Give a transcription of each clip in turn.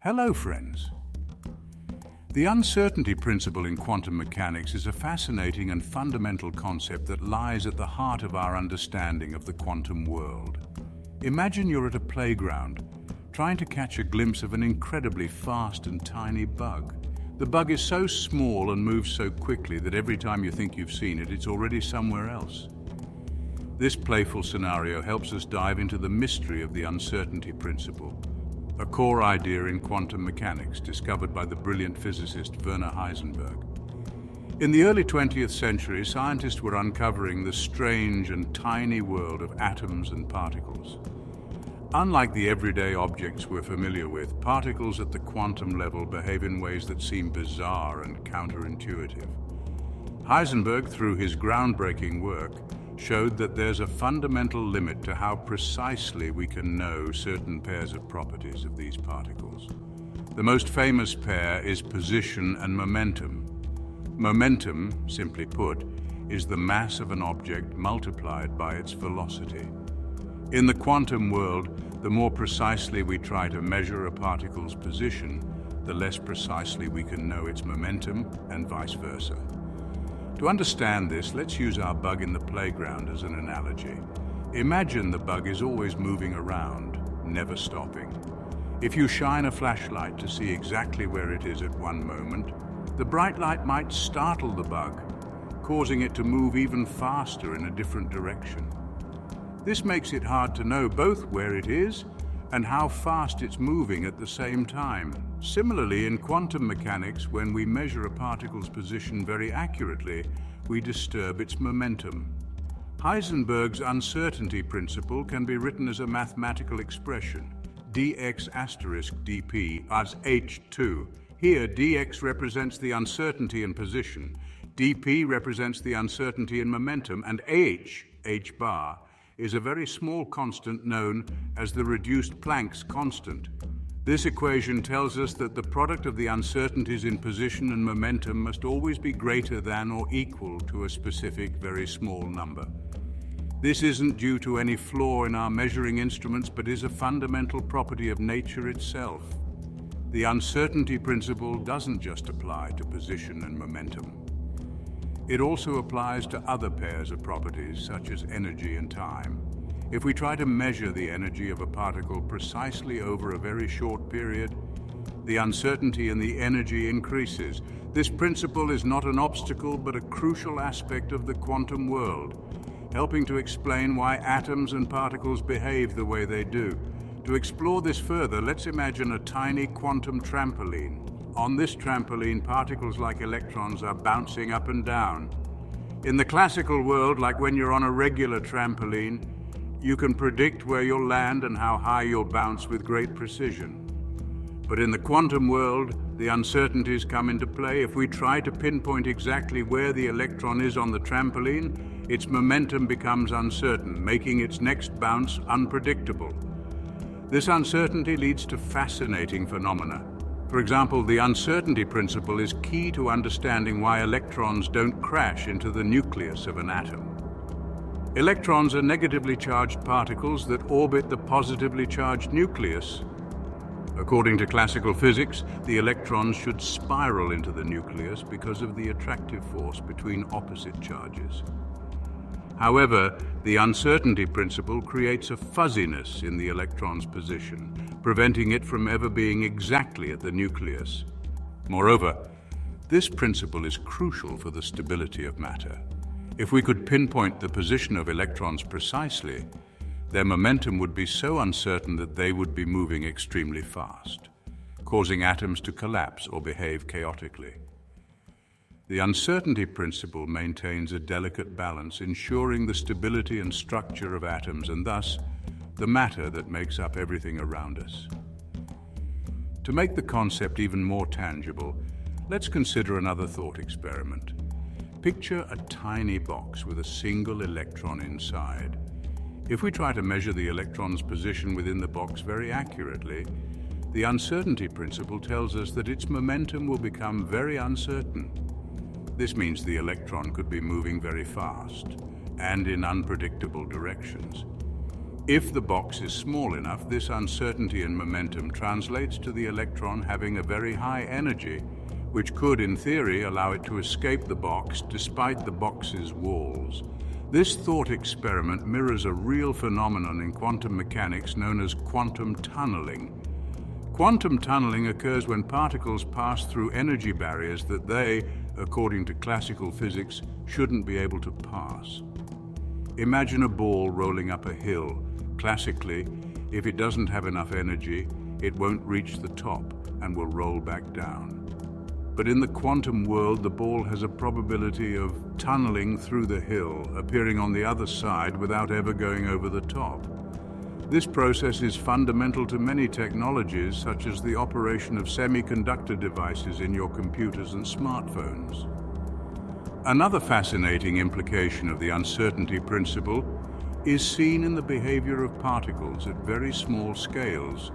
Hello, friends. The uncertainty principle in quantum mechanics is a fascinating and fundamental concept that lies at the heart of our understanding of the quantum world. Imagine you're at a playground, trying to catch a glimpse of an incredibly fast and tiny bug. The bug is so small and moves so quickly that every time you think you've seen it, it's already somewhere else. This playful scenario helps us dive into the mystery of the uncertainty principle, a core idea in quantum mechanics discovered by the brilliant physicist Werner Heisenberg. In the early 20th century, scientists were uncovering the strange and tiny world of atoms and particles. Unlike the everyday objects we're familiar with, particles at the quantum level behave in ways that seem bizarre and counterintuitive. Heisenberg, through his groundbreaking work, showed that there's a fundamental limit to how precisely we can know certain pairs of properties of these particles. The most famous pair is position and momentum. Momentum, simply put, is the mass of an object multiplied by its velocity. In the quantum world, the more precisely we try to measure a particle's position, the less precisely we can know its momentum, and vice versa. To understand this, let's use our bug in the playground as an analogy. Imagine the bug is always moving around, never stopping. If you shine a flashlight to see exactly where it is at one moment, the bright light might startle the bug, causing it to move even faster in a different direction. This makes it hard to know both where it is and how fast it's moving at the same time. Similarly, in quantum mechanics, when we measure a particle's position very accurately, we disturb its momentum. Heisenberg's uncertainty principle can be written as a mathematical expression, dx asterisk dp, as h2. Here, dx represents the uncertainty in position, dp represents the uncertainty in momentum, and h bar, is a very small constant known as the reduced Planck's constant. This equation tells us that the product of the uncertainties in position and momentum must always be greater than or equal to a specific very small number. This isn't due to any flaw in our measuring instruments, but is a fundamental property of nature itself. The uncertainty principle doesn't just apply to position and momentum. It also applies to other pairs of properties, such as energy and time. If we try to measure the energy of a particle precisely over a very short period, the uncertainty in the energy increases. This principle is not an obstacle, but a crucial aspect of the quantum world, helping to explain why atoms and particles behave the way they do. To explore this further, let's imagine a tiny quantum trampoline. On this trampoline, particles like electrons are bouncing up and down. In the classical world, like when you're on a regular trampoline, you can predict where you'll land and how high you'll bounce with great precision. But in the quantum world, the uncertainties come into play. If we try to pinpoint exactly where the electron is on the trampoline, its momentum becomes uncertain, making its next bounce unpredictable. This uncertainty leads to fascinating phenomena. For example, the uncertainty principle is key to understanding why electrons don't crash into the nucleus of an atom. Electrons are negatively charged particles that orbit the positively charged nucleus. According to classical physics, the electrons should spiral into the nucleus because of the attractive force between opposite charges. However, the uncertainty principle creates a fuzziness in the electron's position, preventing it from ever being exactly at the nucleus. Moreover, this principle is crucial for the stability of matter. If we could pinpoint the position of electrons precisely, their momentum would be so uncertain that they would be moving extremely fast, causing atoms to collapse or behave chaotically. The uncertainty principle maintains a delicate balance, ensuring the stability and structure of atoms and thus the matter that makes up everything around us. To make the concept even more tangible, let's consider another thought experiment. Picture a tiny box with a single electron inside. If we try to measure the electron's position within the box very accurately, the uncertainty principle tells us that its momentum will become very uncertain. This means the electron could be moving very fast and in unpredictable directions. If the box is small enough, this uncertainty in momentum translates to the electron having a very high energy, which could, in theory, allow it to escape the box despite the box's walls. This thought experiment mirrors a real phenomenon in quantum mechanics known as quantum tunneling. Quantum tunneling occurs when particles pass through energy barriers that they, according to classical physics, shouldn't be able to pass. Imagine a ball rolling up a hill. Classically, if it doesn't have enough energy, it won't reach the top and will roll back down. But in the quantum world, the ball has a probability of tunneling through the hill, appearing on the other side without ever going over the top. This process is fundamental to many technologies, such as the operation of semiconductor devices in your computers and smartphones. Another fascinating implication of the uncertainty principle is seen in the behavior of particles at very small scales,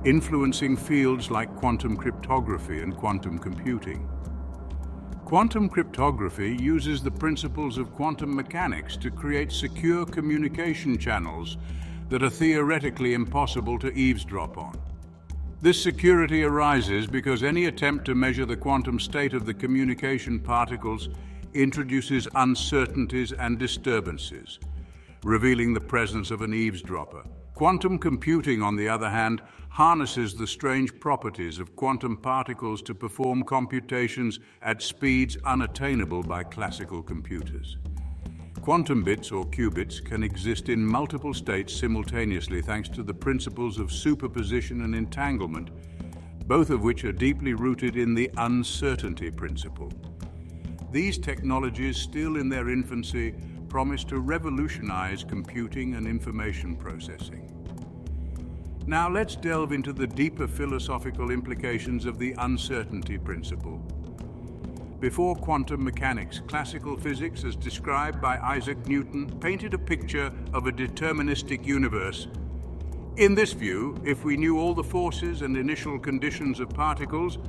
influencing fields like quantum cryptography and quantum computing. Quantum cryptography uses the principles of quantum mechanics to create secure communication channels that are theoretically impossible to eavesdrop on. This security arises because any attempt to measure the quantum state of the communication particles introduces uncertainties and disturbances, revealing the presence of an eavesdropper. Quantum computing, on the other hand, harnesses the strange properties of quantum particles to perform computations at speeds unattainable by classical computers. Quantum bits, or qubits, can exist in multiple states simultaneously thanks to the principles of superposition and entanglement, both of which are deeply rooted in the uncertainty principle. These technologies, still in their infancy, promise to revolutionize computing and information processing. Now let's delve into the deeper philosophical implications of the uncertainty principle. Before quantum mechanics, classical physics, as described by Isaac Newton, painted a picture of a deterministic universe. In this view, if we knew all the forces and initial conditions of particles,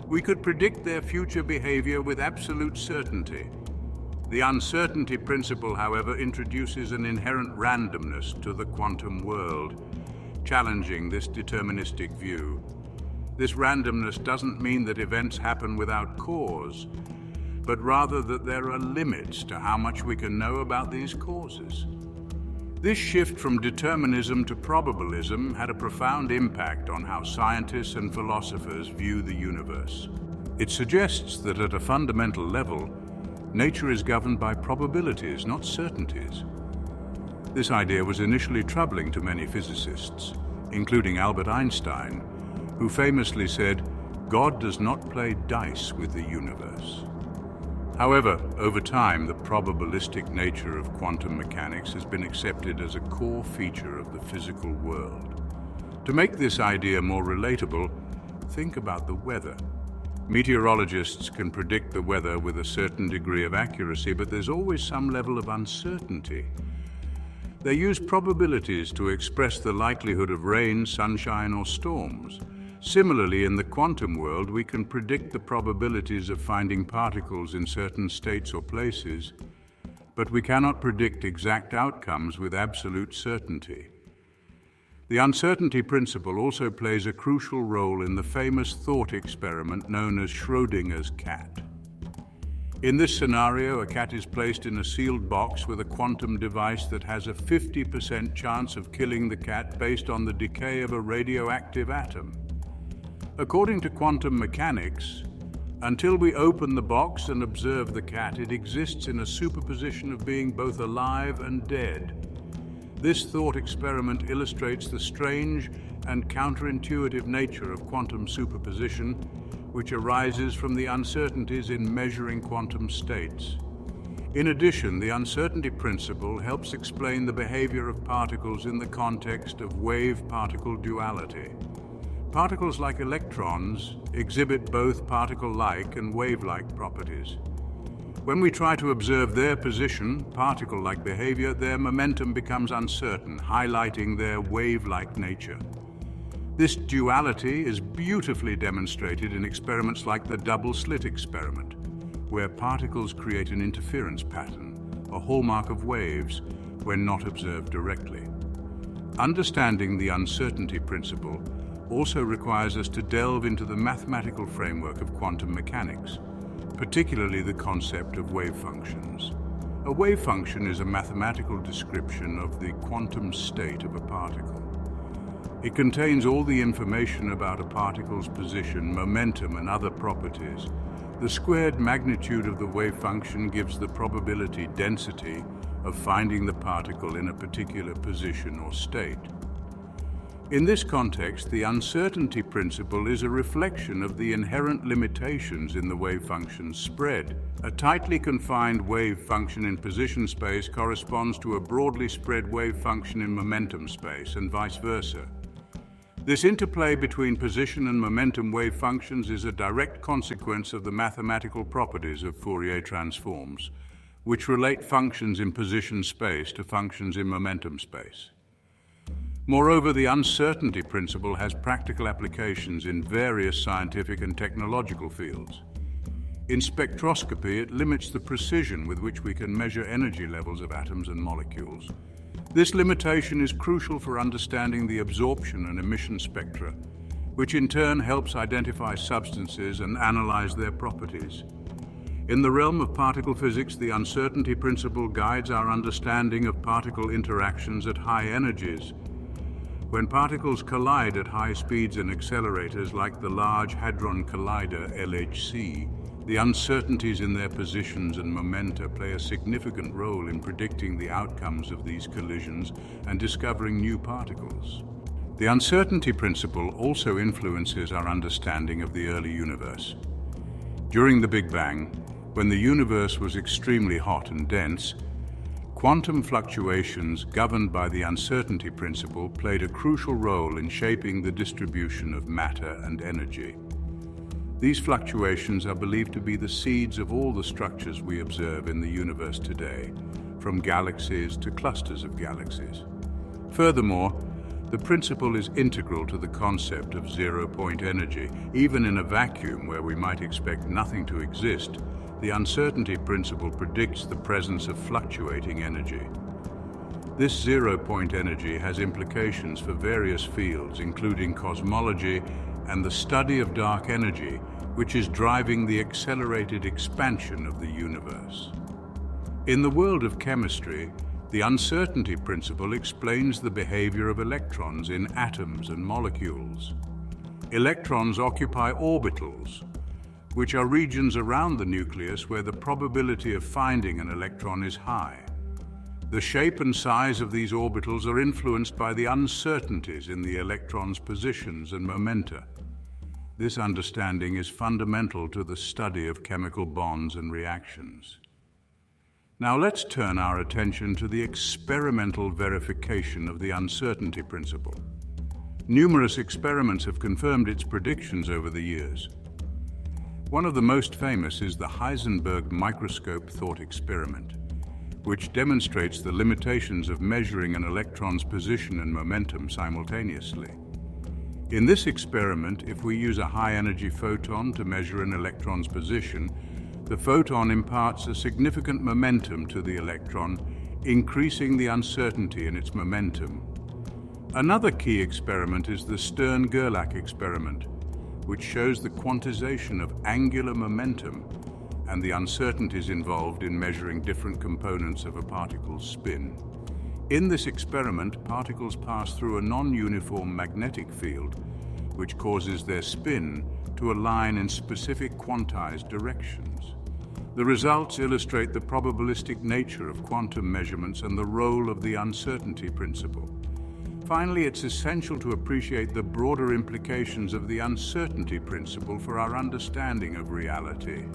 we could predict their future behavior with absolute certainty. The uncertainty principle, however, introduces an inherent randomness to the quantum world, challenging this deterministic view. This randomness doesn't mean that events happen without cause, but rather that there are limits to how much we can know about these causes. This shift from determinism to probabilism had a profound impact on how scientists and philosophers view the universe. It suggests that at a fundamental level, nature is governed by probabilities, not certainties. This idea was initially troubling to many physicists, including Albert Einstein, who famously said, "God does not play dice with the universe." However, over time, the probabilistic nature of quantum mechanics has been accepted as a core feature of the physical world. To make this idea more relatable, think about the weather. Meteorologists can predict the weather with a certain degree of accuracy, but there's always some level of uncertainty. They use probabilities to express the likelihood of rain, sunshine, or storms. Similarly, in the quantum world, we can predict the probabilities of finding particles in certain states or places, but we cannot predict exact outcomes with absolute certainty. The uncertainty principle also plays a crucial role in the famous thought experiment known as Schrödinger's cat. In this scenario, a cat is placed in a sealed box with a quantum device that has a 50% chance of killing the cat based on the decay of a radioactive atom. According to quantum mechanics, until we open the box and observe the cat, it exists in a superposition of being both alive and dead. This thought experiment illustrates the strange and counterintuitive nature of quantum superposition, which arises from the uncertainties in measuring quantum states. In addition, the uncertainty principle helps explain the behavior of particles in the context of wave-particle duality. Particles like electrons exhibit both particle-like and wave-like properties. When we try to observe their position, particle-like behavior, their momentum becomes uncertain, highlighting their wave-like nature. This duality is beautifully demonstrated in experiments like the double-slit experiment, where particles create an interference pattern, a hallmark of waves, when not observed directly. Understanding the uncertainty principle also requires us to delve into the mathematical framework of quantum mechanics, particularly the concept of wave functions. A wave function is a mathematical description of the quantum state of a particle. It contains all the information about a particle's position, momentum, and other properties. The squared magnitude of the wave function gives the probability density of finding the particle in a particular position or state. In this context, the uncertainty principle is a reflection of the inherent limitations in the wave function's spread. A tightly confined wave function in position space corresponds to a broadly spread wave function in momentum space, and vice versa. This interplay between position and momentum wave functions is a direct consequence of the mathematical properties of Fourier transforms, which relate functions in position space to functions in momentum space. Moreover, the uncertainty principle has practical applications in various scientific and technological fields. In spectroscopy, it limits the precision with which we can measure energy levels of atoms and molecules. This limitation is crucial for understanding the absorption and emission spectra, which in turn helps identify substances and analyze their properties. In the realm of particle physics, the uncertainty principle guides our understanding of particle interactions at high energies. When particles collide at high speeds in accelerators like the Large Hadron Collider LHC, the uncertainties in their positions and momenta play a significant role in predicting the outcomes of these collisions and discovering new particles. The uncertainty principle also influences our understanding of the early universe. During the Big Bang, when the universe was extremely hot and dense, quantum fluctuations governed by the uncertainty principle played a crucial role in shaping the distribution of matter and energy. These fluctuations are believed to be the seeds of all the structures we observe in the universe today, from galaxies to clusters of galaxies. Furthermore, the principle is integral to the concept of zero-point energy. Even in a vacuum where we might expect nothing to exist, the uncertainty principle predicts the presence of fluctuating energy. This zero-point energy has implications for various fields, including cosmology and the study of dark energy, which is driving the accelerated expansion of the universe. In the world of chemistry, the uncertainty principle explains the behavior of electrons in atoms and molecules. Electrons occupy orbitals, which are regions around the nucleus where the probability of finding an electron is high. The shape and size of these orbitals are influenced by the uncertainties in the electron's positions and momenta. This understanding is fundamental to the study of chemical bonds and reactions. Now let's turn our attention to the experimental verification of the uncertainty principle. Numerous experiments have confirmed its predictions over the years. One of the most famous is the Heisenberg microscope thought experiment, which demonstrates the limitations of measuring an electron's position and momentum simultaneously. In this experiment, if we use a high-energy photon to measure an electron's position, the photon imparts a significant momentum to the electron, increasing the uncertainty in its momentum. Another key experiment is the Stern-Gerlach experiment, which shows the quantization of angular momentum and the uncertainties involved in measuring different components of a particle's spin. In this experiment, particles pass through a non-uniform magnetic field, which causes their spin to align in specific quantized directions. The results illustrate the probabilistic nature of quantum measurements and the role of the uncertainty principle. Finally, it's essential to appreciate the broader implications of the uncertainty principle for our understanding of reality.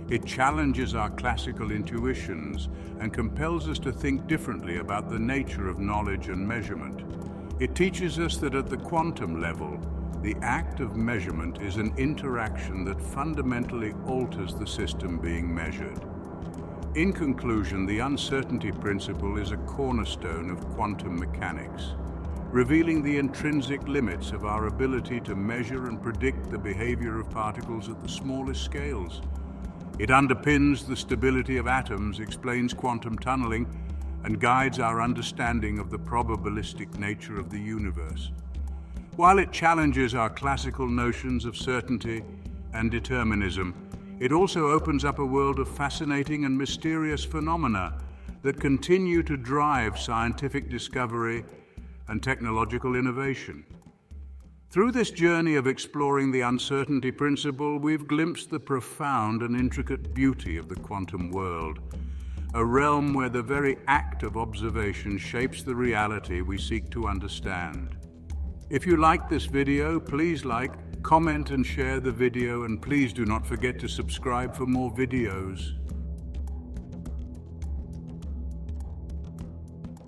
It challenges our classical intuitions and compels us to think differently about the nature of knowledge and measurement. It teaches us that at the quantum level, the act of measurement is an interaction that fundamentally alters the system being measured. In conclusion, the uncertainty principle is a cornerstone of quantum mechanics, revealing the intrinsic limits of our ability to measure and predict the behavior of particles at the smallest scales. It underpins the stability of atoms, explains quantum tunneling, and guides our understanding of the probabilistic nature of the universe. While it challenges our classical notions of certainty and determinism, it also opens up a world of fascinating and mysterious phenomena that continue to drive scientific discovery and technological innovation. Through this journey of exploring the uncertainty principle, we've glimpsed the profound and intricate beauty of the quantum world, a realm where the very act of observation shapes the reality we seek to understand. If you liked this video, please like, comment and share the video, and please do not forget to subscribe for more videos.